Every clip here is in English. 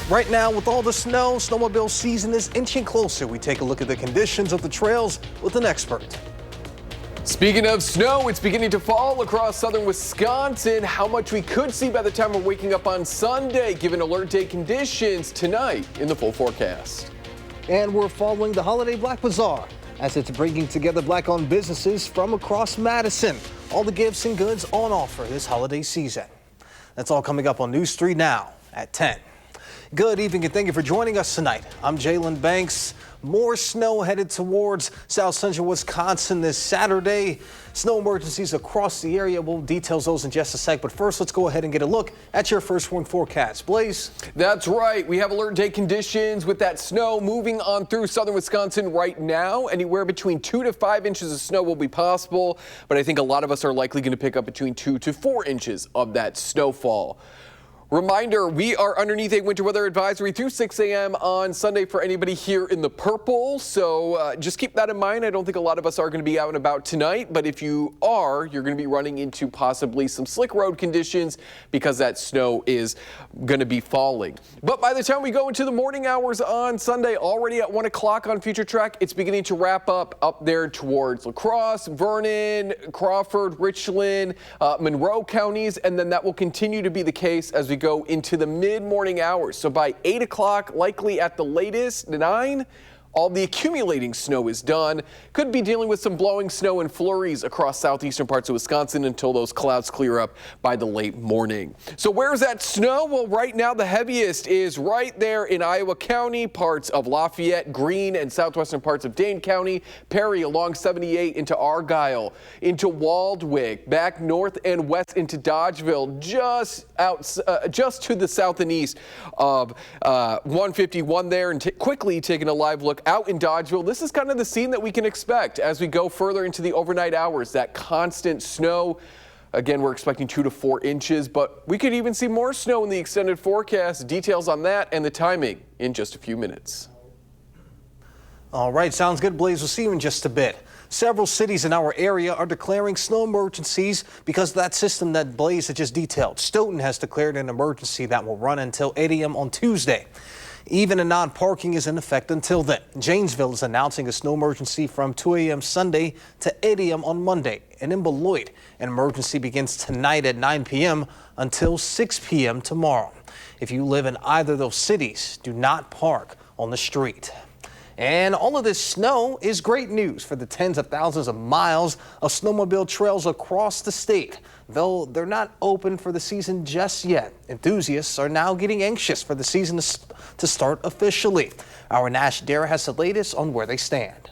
Right now, with all the snow, snowmobile season is inching closer. We take a look at the conditions of the trails with an expert. Speaking of snow, it's beginning to fall across southern Wisconsin. How much we could see by the time we're waking up on Sunday, given alert day conditions tonight in the full forecast. And we're following the Holiday Black Bazaar as it's bringing together Black-owned businesses from across Madison. All the gifts and goods on offer this holiday season. That's all coming up on News 3 now at 10. Good evening and thank you for joining us tonight. I'm Jalen Banks. More snow headed towards South Central Wisconsin this Saturday. Snow emergencies across the area. We'll detail those in just a sec. But first, let's go ahead and get a look at your first warning forecast. Blaze? That's right. We have alert day conditions with that snow moving on through southern Wisconsin right now. Anywhere between 2 to 5 inches of snow will be possible. But I think a lot of us are likely going to pick up between 2 to 4 inches of that snowfall. Reminder, we are underneath a winter weather advisory through 6 a.m. on Sunday for anybody here in the purple. So just keep that in mind. I don't think a lot of us are going to be out and about tonight. But if you are, you're going to be running into possibly some slick road conditions because that snow is going to be falling. But by the time we go into the morning hours on Sunday, already at 1 o'clock on Future Track, it's beginning to wrap up there towards La Crosse, Vernon, Crawford, Richland, Monroe counties. And then that will continue to be the case as we go into the mid-morning hours. So by 8 o'clock, likely at the latest, 9, all the accumulating snow is done. Could be dealing with some blowing snow and flurries across southeastern parts of Wisconsin until those clouds clear up by the late morning. So where's that snow? Well, right now the heaviest is right there in Iowa County, parts of Lafayette, Greene, and southwestern parts of Dane County, Perry along 78 into Argyle, into Waldwick, back north and west into Dodgeville, just to the south and east of 151 there, and quickly taking a live look out in Dodgeville. This is kind of the scene that we can expect as we go further into the overnight hours. That constant snow. Again, we're expecting 2 to 4 inches, but we could even see more snow in the extended forecast. Details on that and the timing in just a few minutes. All right, sounds good, Blaze. We'll see you in just a bit. Several cities in our area are declaring snow emergencies because of that system that Blaze had just detailed. Stoughton has declared an emergency that will run until 8 a.m. on Tuesday. Even a non-parking is in effect until then. Janesville is announcing a snow emergency from 2 a.m. Sunday to 8 a.m. on Monday. And in Beloit, an emergency begins tonight at 9 p.m. until 6 p.m. tomorrow. If you live in either of those cities, do not park on the street. And all of this snow is great news for the tens of thousands of miles of snowmobile trails across the state. Though they're not open for the season just yet, enthusiasts are now getting anxious for the season to start officially. Our Nash Dara has the latest on where they stand.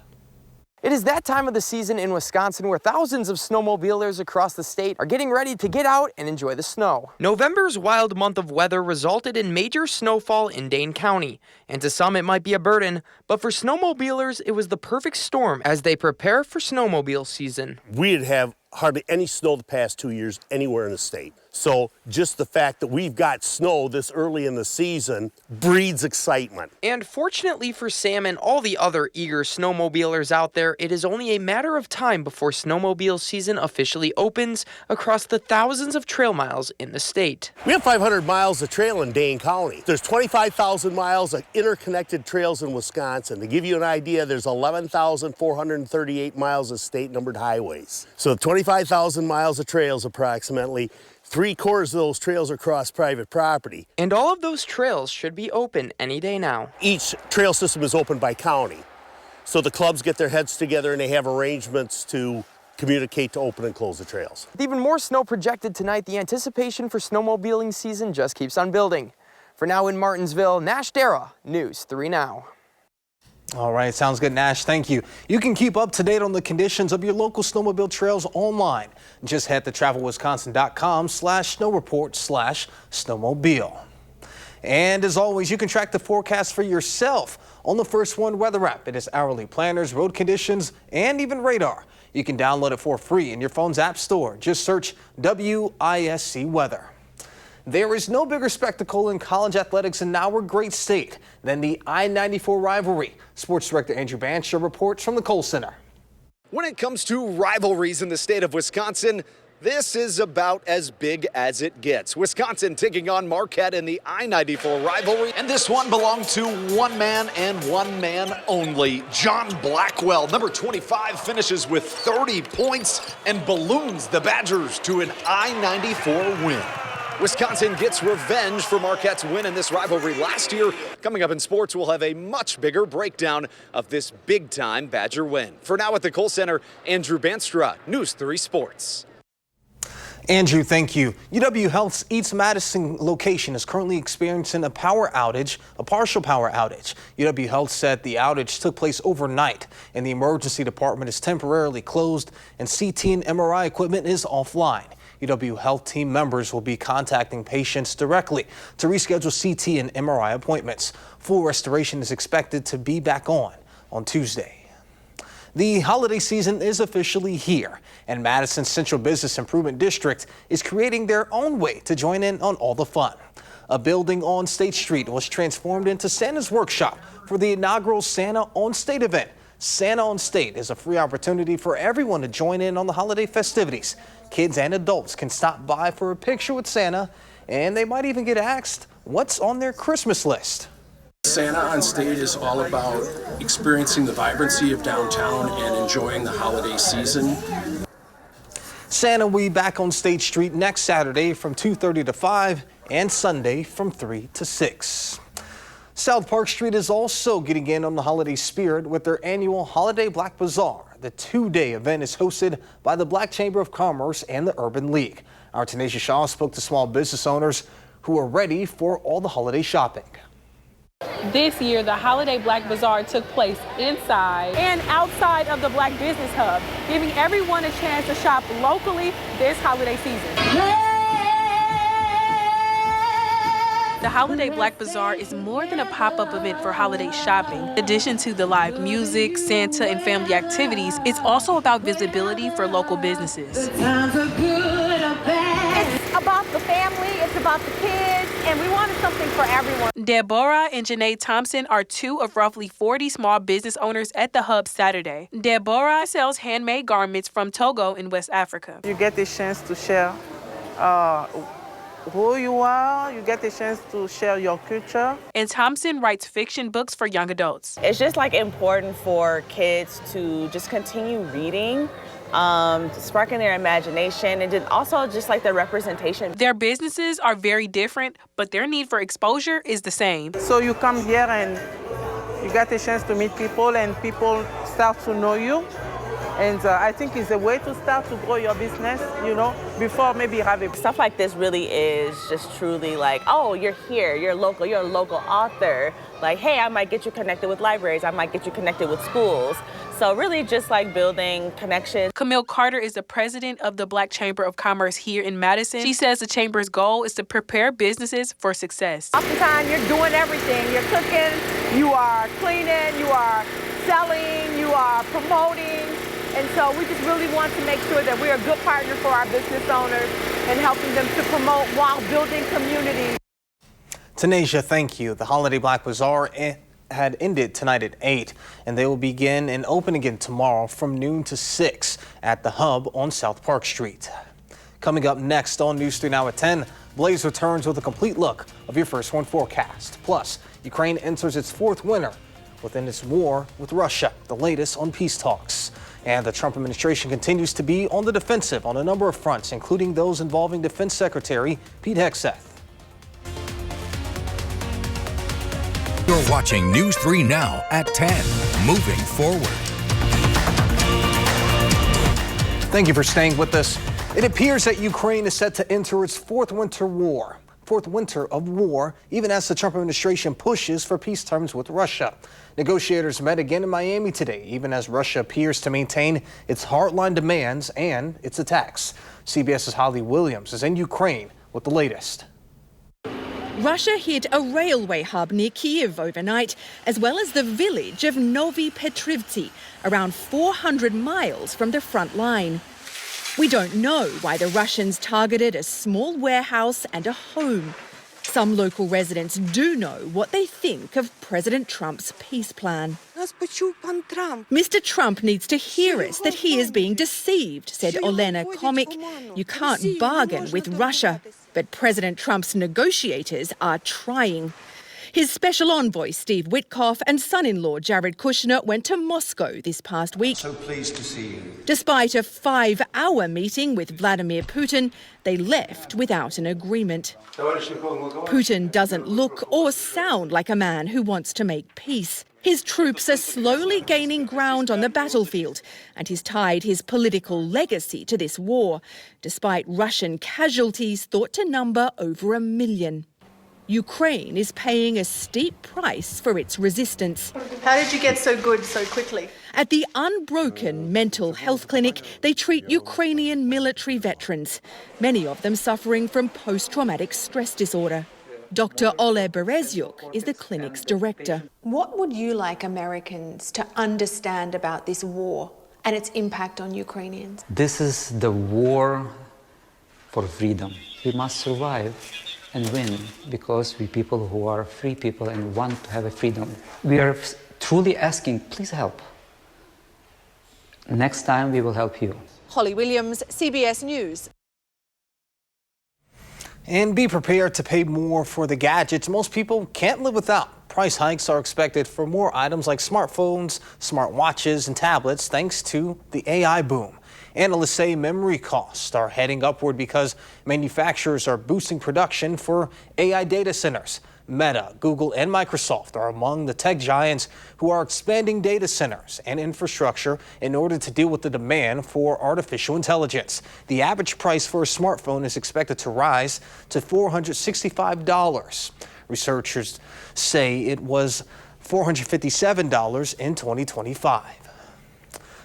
It is that time of the season in Wisconsin where thousands of snowmobilers across the state are getting ready to get out and enjoy the snow. November's wild month of weather resulted in major snowfall in Dane County. And to some it might be a burden, but for snowmobilers it was the perfect storm as they prepare for snowmobile season. We'd have hardly any snow the past 2 years anywhere in the state. So just the fact that we've got snow this early in the season breeds excitement. And fortunately for Sam and all the other eager snowmobilers out there, it is only a matter of time before snowmobile season officially opens across the thousands of trail miles in the state. We have 500 miles of trail in Dane County. There's 25,000 miles of interconnected trails in Wisconsin. To give you an idea, there's 11,438 miles of state numbered highways. So 25,000 miles of trails approximately. 3/4 of those trails are cross private property. And all of those trails should be open any day now. Each trail system is open by county. So the clubs get their heads together and they have arrangements to communicate to open and close the trails. With even more snow projected tonight, the anticipation for snowmobiling season just keeps on building. For now in Martinsville, Nash Dara, News 3 Now. All right, sounds good, Nash. Thank you. You can keep up to date on the conditions of your local snowmobile trails online. Just head to travelwisconsin.com/snowreport/snowmobile. And as always, you can track the forecast for yourself on the First One weather app. It is hourly planners, road conditions, and even radar. You can download it for free in your phone's app store. Just search WISC Weather. There is no bigger spectacle in college athletics in our great state than the I-94 rivalry. Sports Director Andrew Banshaw reports from the Kohl Center. When it comes to rivalries in the state of Wisconsin, This is about as big as it gets. Wisconsin taking on Marquette in the I-94 rivalry. And this one belonged to one man and one man only. John Blackwell, number 25, finishes with 30 points and balloons the Badgers to an I-94 win. Wisconsin gets revenge for Marquette's win in this rivalry last year. Coming up in sports, we'll have a much bigger breakdown of this big-time Badger win. For now at the Kohl Center, Andrew Banstra, News 3 Sports. Andrew, thank you. UW Health's East Madison location is currently experiencing a partial power outage. UW Health said the outage took place overnight and the emergency department is temporarily closed and CT and MRI equipment is offline. UW Health team members will be contacting patients directly to reschedule CT and MRI appointments. Full restoration is expected to be back on Tuesday. The holiday season is officially here, and Madison's Central Business Improvement District is creating their own way to join in on all the fun. A building on State Street was transformed into Santa's Workshop for the inaugural Santa on State event. Santa on State is a free opportunity for everyone to join in on the holiday festivities. Kids and adults can stop by for a picture with Santa, and they might even get asked what's on their Christmas list. Santa on State is all about experiencing the vibrancy of downtown and enjoying the holiday season. Santa will be back on State Street next Saturday from 2:30 to 5 and Sunday from 3 to 6. South Park Street is also getting in on the holiday spirit with their annual Holiday Black Bazaar. The two-day event is hosted by the Black Chamber of Commerce and the Urban League. Our Tanisha Shaw spoke to small business owners who are ready for all the holiday shopping. This year, the Holiday Black Bazaar took place inside and outside of the Black Business Hub, giving everyone a chance to shop locally this holiday season. The Holiday Black Bazaar is more than a pop-up event for holiday shopping. In addition to the live music, Santa, and family activities, it's also about visibility for local businesses. It's about the family, it's about the kids, and we wanted something for everyone. Deborah and Janae Thompson are two of roughly 40 small business owners at the hub Saturday. Deborah sells handmade garments from Togo in West Africa. You get the chance to share who you are, you get the chance to share your culture. And Thompson writes fiction books for young adults. It's just like important for kids to just continue reading, sparking their imagination, and then also just like the representation. Their businesses are very different, but their need for exposure is the same. So you come here and you get a chance to meet people and people start to know you. And I think it's a way to start to grow your business, before maybe having stuff like this really is just truly like, oh, you're here, you're local, you're a local author. Like, hey, I might get you connected with libraries, I might get you connected with schools. So really just like building connections. Camille Carter is the president of the Black Chamber of Commerce here in Madison. She says the chamber's goal is to prepare businesses for success. Oftentimes you're doing everything. You're cooking, you are cleaning, you are selling, you are promoting. And so we just really want to make sure that we're a good partner for our business owners and helping them to promote while building community. Tanisha, thank you. The Holiday Black Bazaar had ended tonight at 8, and they will begin and open again tomorrow from noon to 6 at the Hub on South Park Street. Coming up next on News 3 Now at 10, Blaze returns with a complete look of your First One forecast. Plus, Ukraine enters its fourth winter within its war with Russia, the latest on peace talks. And the Trump administration continues to be on the defensive on a number of fronts, including those involving Defense Secretary Pete Hegseth. You're watching News 3 Now at 10. Moving forward. Thank you for staying with us. It appears that Ukraine is set to enter its fourth winter of war, even as the Trump administration pushes for peace terms with Russia. Negotiators met again in Miami today, even as Russia appears to maintain its hardline demands and its attacks. CBS's Holly Williams is in Ukraine with the latest. Russia hit a railway hub near Kyiv overnight, as well as the village of Novi Petrivtsi, around 400 miles from the front line. We don't know why the Russians targeted a small warehouse and a home. Some local residents do know what they think of President Trump's peace plan. Mr. Trump needs to hear us that he is being deceived, said Olena Komik. You can't bargain with Russia. But President Trump's negotiators are trying. His special envoy, Steve Witkoff, and son-in-law, Jared Kushner, went to Moscow this past week. So pleased to see you. Despite a 5-hour meeting with Vladimir Putin, they left without an agreement. Putin doesn't look or sound like a man who wants to make peace. His troops are slowly gaining ground on the battlefield, and he's tied his political legacy to this war, despite Russian casualties thought to number over 1 million. Ukraine is paying a steep price for its resistance. How did you get so good so quickly? At the Unbroken Mental Health Clinic, they treat Ukrainian military veterans, many of them suffering from post-traumatic stress disorder. Dr. Ole Berezyuk is the clinic's director. What would you like Americans to understand about this war and its impact on Ukrainians? This is the war for freedom. We must survive and win because we people who are free people and want to have a freedom. We are truly asking, please help. Next time we will help you. Holly Williams, CBS News. And be prepared to pay more for the gadgets most people can't live without. Price hikes are expected for more items like smartphones, smartwatches, and tablets thanks to the AI boom. Analysts say memory costs are heading upward because manufacturers are boosting production for AI data centers. Meta, Google, and Microsoft are among the tech giants who are expanding data centers and infrastructure in order to deal with the demand for artificial intelligence. The average price for a smartphone is expected to rise to $465. Researchers say it was $457 in 2025.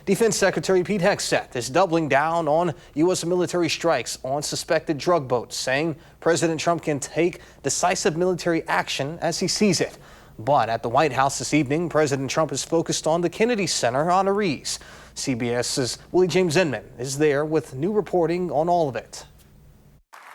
Defense Secretary Pete Hegseth is doubling down on U.S. military strikes on suspected drug boats, saying President Trump can take decisive military action as he sees it. But at the White House this evening, President Trump is focused on the Kennedy Center honorees. CBS's Willie James Inman is there with new reporting on all of it.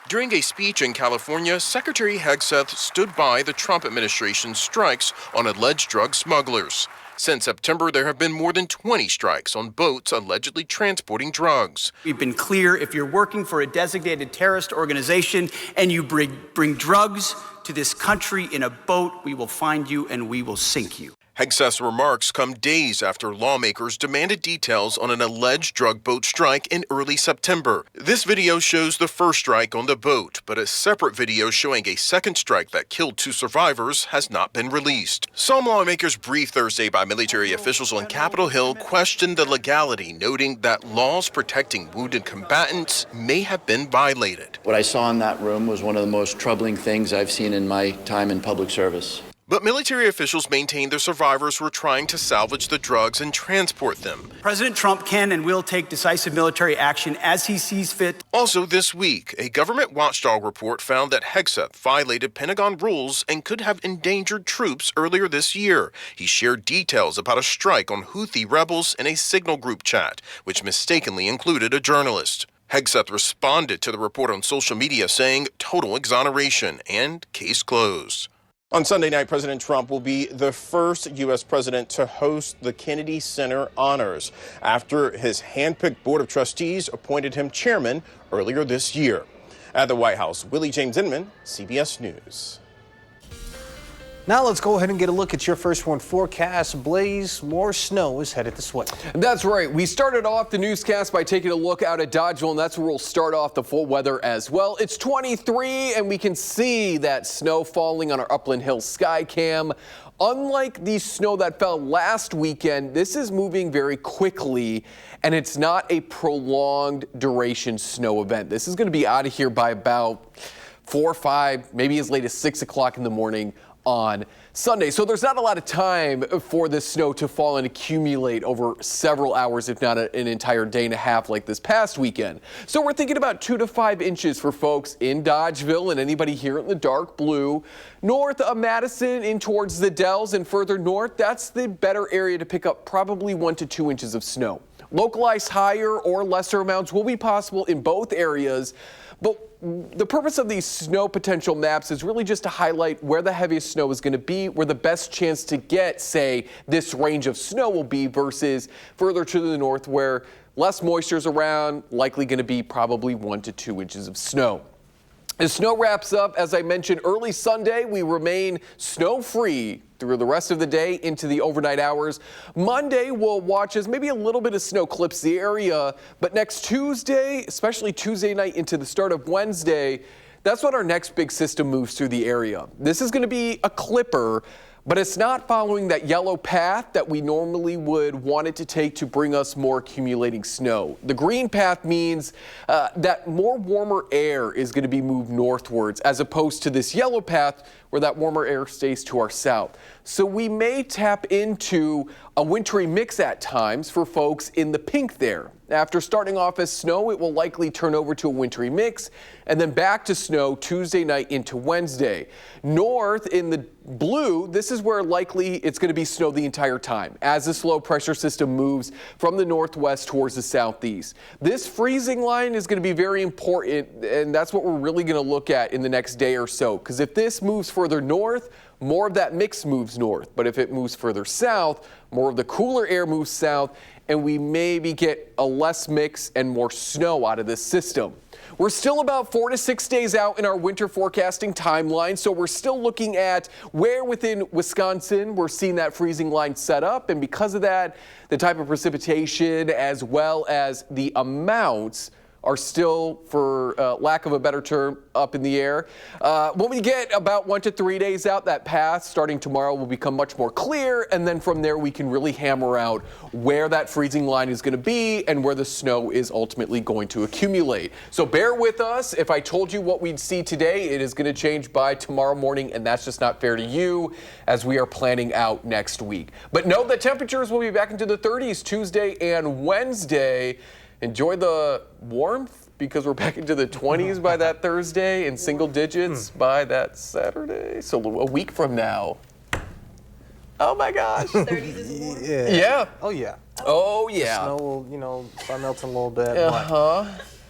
During a speech in California, Secretary Hegseth stood by the Trump administration's strikes on alleged drug smugglers. Since September, there have been more than 20 strikes on boats allegedly transporting drugs. We've been clear, if you're working for a designated terrorist organization and you bring drugs to this country in a boat, we will find you and we will sink you. Hegseth's remarks come days after lawmakers demanded details on an alleged drug boat strike in early September. This video shows the first strike on the boat, but a separate video showing a second strike that killed 2 survivors has not been released. Some lawmakers briefed Thursday by military officials on Capitol Hill questioned the legality, noting that laws protecting wounded combatants may have been violated. What I saw in that room was one of the most troubling things I've seen in my time in public service. But military officials maintain the survivors were trying to salvage the drugs and transport them. President Trump can and will take decisive military action as he sees fit. Also this week, a government watchdog report found that Hegseth violated Pentagon rules and could have endangered troops earlier this year. He shared details about a strike on Houthi rebels in a Signal group chat, which mistakenly included a journalist. Hegseth responded to the report on social media saying total exoneration and case closed. On Sunday night, President Trump will be the first U.S. president to host the Kennedy Center honors after his handpicked board of trustees appointed him chairman earlier this year. At the White House, Willie James Inman, CBS News. Now let's go ahead and get a look at your first one forecast. Blaze, more snow is headed this way. That's right. We started off the newscast by taking a look out at Dodgeville, and that's where we'll start off the full weather as well. It's 23, and we can see that snow falling on our Upland Hills sky cam. Unlike the snow that fell last weekend, this is moving very quickly, and it's not a prolonged duration snow event. This is going to be out of here by about 4 or 5, maybe as late as 6 o'clock in the morning on Sunday. So there's not a lot of time for this snow to fall and accumulate over several hours, if not an entire day and a half like this past weekend. So we're thinking about 2 to 5 inches for folks in Dodgeville and anybody here in the dark blue. North of Madison in towards the Dells and further north, that's the better area to pick up probably 1 to 2 inches of snow. Localized higher or lesser amounts will be possible in both areas, But the purpose of these snow potential maps is really just to highlight where the heaviest snow is going to be, where the best chance to get, say, this range of snow will be versus further to the north where less moisture is around, likely going to be probably 1 to 2 inches of snow. As snow wraps up, as I mentioned, early Sunday, we remain snow-free through the rest of the day into the overnight hours. Monday, we'll watch as maybe a little bit of snow clips the area, but next Tuesday, especially Tuesday night into the start of Wednesday, that's when our next big system moves through the area. This is going to be a clipper, but it's not following that yellow path that we normally would want it to take to bring us more accumulating snow. The green path means that more warmer air is going to be moved northwards as opposed to this yellow path where that warmer air stays to our south. So we may tap into a wintry mix at times for folks in the pink there. After starting off as snow, it will likely turn over to a wintry mix and then back to snow Tuesday night into Wednesday. North in the blue, this is where likely it's going to be snow the entire time as this low pressure system moves from the northwest towards the southeast. This freezing line is going to be very important, and that's what we're really going to look at in the next day or so, because if this moves further north, more of that mix moves north. But if it moves further south, more of the cooler air moves south, and we maybe get a less mix and more snow out of this system. We're still about 4 to 6 days out in our winter forecasting timeline, so we're still looking at where within Wisconsin we're seeing that freezing line set up, and because of that, the type of precipitation as well as the amounts are still, for lack of a better term, up in the air. When we get about 1 to 3 days out, that path starting tomorrow will become much more clear, and then from there we can really hammer out where that freezing line is going to be and where the snow is ultimately going to accumulate. So bear with us. If I told you what we'd see today, it is going to change by tomorrow morning, and that's just not fair to you as we are planning out next week. But know that temperatures will be back into the 30s Tuesday and Wednesday. Enjoy the warmth because we're back into the 20s by that Thursday and single digits by that Saturday. So a week from now. Oh my gosh. 30s is warm? Yeah. Oh yeah. Oh yeah. The snow will, start melting a little bit. Uh-huh.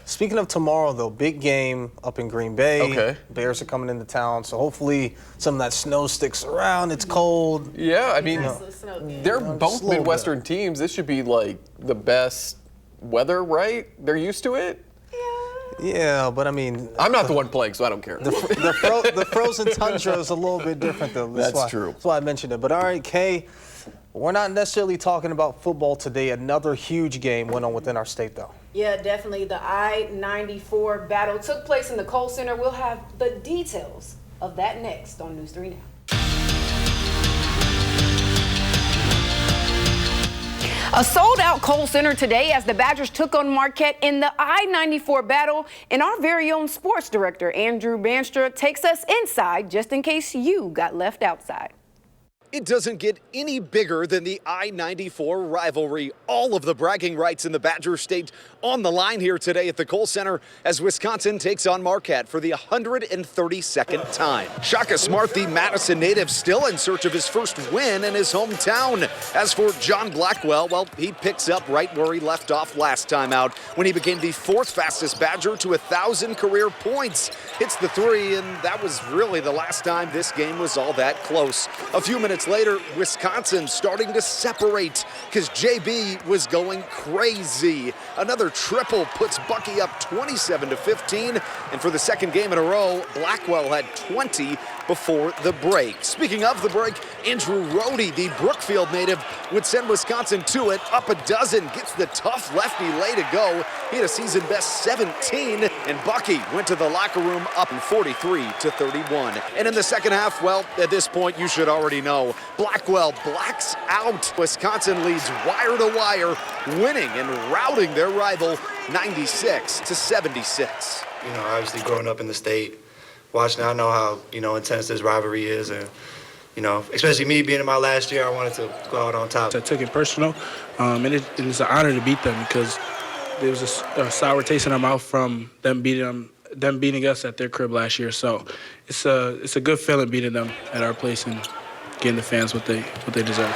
Speaking of tomorrow, though, big game up in Green Bay. Okay. Bears are coming into town, so hopefully some of that snow sticks around. It's cold. Yeah, I mean, they're both Midwestern teams. This should be like the best weather, right? They're used to it? Yeah, but I mean, I'm not the one playing, so I don't care. The frozen tundra is a little bit different, though. That's true. That's why I mentioned it. But all right, Kay, we're not necessarily talking about football today. Another huge game went on within our state, though. Yeah, definitely. The I-94 battle took place in the Kohl Center. We'll have the details of that next on News 3 Now. A sold-out Kohl Center today as the Badgers took on Marquette in the I-94 battle. And our very own sports director, Andrew Banstra, takes us inside just in case you got left outside. It doesn't get any bigger than the I-94 rivalry. All of the bragging rights in the Badger State on the line here today at the Kohl Center as Wisconsin takes on Marquette for the 132nd time. Shaka Smart, the Madison native, still in search of his first win in his hometown. As for John Blackwell, well, he picks up right where he left off last time out when he became the 4th fastest Badger to 1,000 career points. Hits the 3, and that was really the last time this game was all that close. A few minutes later, Wisconsin starting to separate because JB was going crazy. Another triple puts Bucky up 27-15, and for the second game in a row, Blackwell had 20 before the break. Speaking of the break, Andrew Rohde, the Brookfield native, would send Wisconsin to it, up a dozen, gets the tough lefty lay to go. He had a season best 17, and Bucky went to the locker room up 43-31. And in the second half, well, at this point, you should already know, Blackwell blacks out. Wisconsin leads wire to wire, winning and routing their rival 96-76. Obviously growing up in the state, watching, I know how, intense this rivalry is, and, especially me being in my last year, I wanted to go out on top. I took it personal, and it's an honor to beat them because there was a sour taste in our mouth from them beating us at their crib last year. So it's a good feeling beating them at our place and getting the fans what they deserve.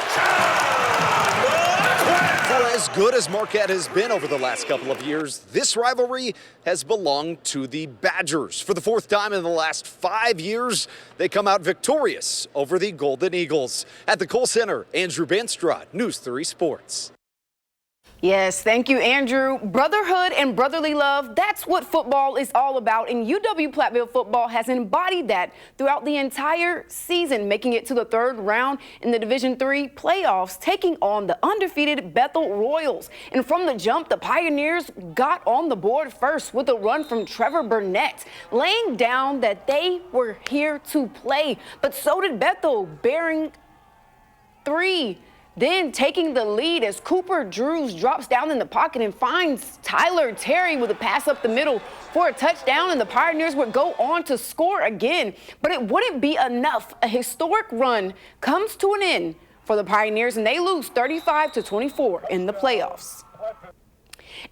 as good as Marquette has been over the last couple of years, this rivalry has belonged to the Badgers. For the fourth time in the last 5 years, they come out victorious over the Golden Eagles. At the Kohl Center, Andrew Banstrad, News 3 Sports. Yes, thank you, Andrew. Brotherhood and brotherly love, that's what football is all about, and UW-Platteville football has embodied that throughout the entire season, making it to the third round in the Division III playoffs, taking on the undefeated Bethel Royals. And from the jump, the Pioneers got on the board first with a run from Trevor Burnett, laying down that they were here to play. But so did Bethel, bearing 3. Then taking the lead as Cooper Drews drops down in the pocket and finds Tyler Terry with a pass up the middle for a touchdown, and the Pioneers would go on to score again. But it wouldn't be enough. A historic run comes to an end for the Pioneers, and they lose 35-24 in the playoffs.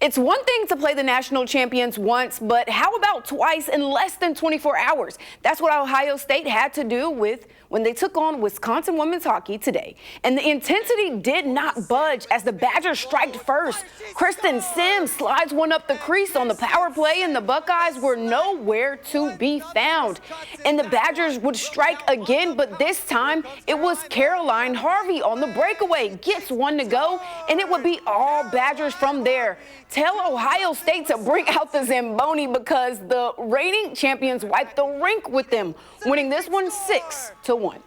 It's one thing to play the national champions once, but how about twice in less than 24 hours? That's what Ohio State had to do with when they took on Wisconsin women's hockey today. And the intensity did not budge as the Badgers striked first. Kristen Sims slides one up the crease on the power play, and the Buckeyes were nowhere to be found. And the Badgers would strike again, but this time it was Caroline Harvey on the breakaway. Gets one to go, and it would be all Badgers from there. Tell Ohio State to bring out the Zamboni because the reigning champions wiped the rink with them, winning this one 6-1.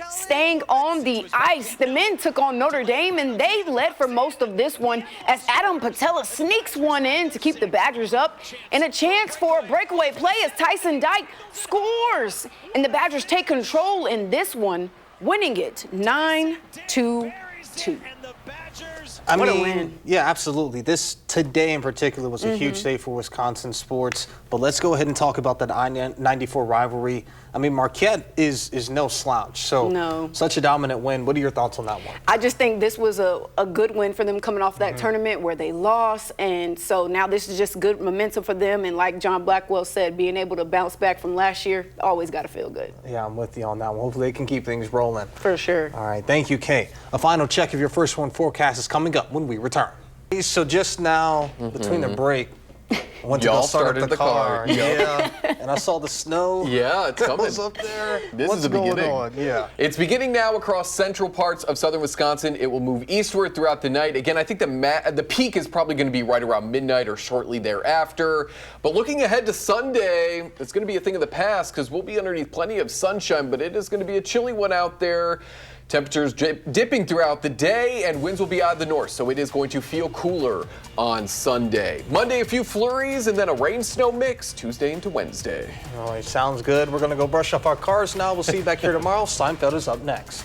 Staying on the ice, the men took on Notre Dame, and they led for most of this one as Adam Patella sneaks one in to keep the Badgers up, and a chance for a breakaway play as Tyson Dyke scores. And the Badgers take control in this one, winning it 9-2. What a win. Yeah, absolutely. This today in particular was a huge day for Wisconsin sports. But let's go ahead and talk about that I-94 rivalry. I mean, Marquette is no slouch. So such a dominant win. What are your thoughts on that one? I just think this was a good win for them coming off that tournament where they lost. And so now this is just good momentum for them. And like John Blackwell said, being able to bounce back from last year, always got to feel good. Yeah, I'm with you on that one. Hopefully they can keep things rolling. For sure. All right. Thank you, Kay. A final check of your first one forecast is coming up when we return. So just now, between the break, I went to go start up the car. Yeah, and I saw the snow. Yeah, it's coming. Was up there. This What's is the going beginning. on? Yeah. It's beginning now across central parts of southern Wisconsin. It will move eastward throughout the night. Again, I think the peak is probably going to be right around midnight or shortly thereafter. But looking ahead to Sunday, it's going to be a thing of the past because we'll be underneath plenty of sunshine, but it is going to be a chilly one out there. Temperatures dipping throughout the day, and winds will be out of the north, so it is going to feel cooler on Sunday. Monday, a few flurries, and then a rain-snow mix Tuesday into Wednesday. All right, sounds good. We're going to go brush up our cars now. We'll see you back here tomorrow. Seinfeld is up next.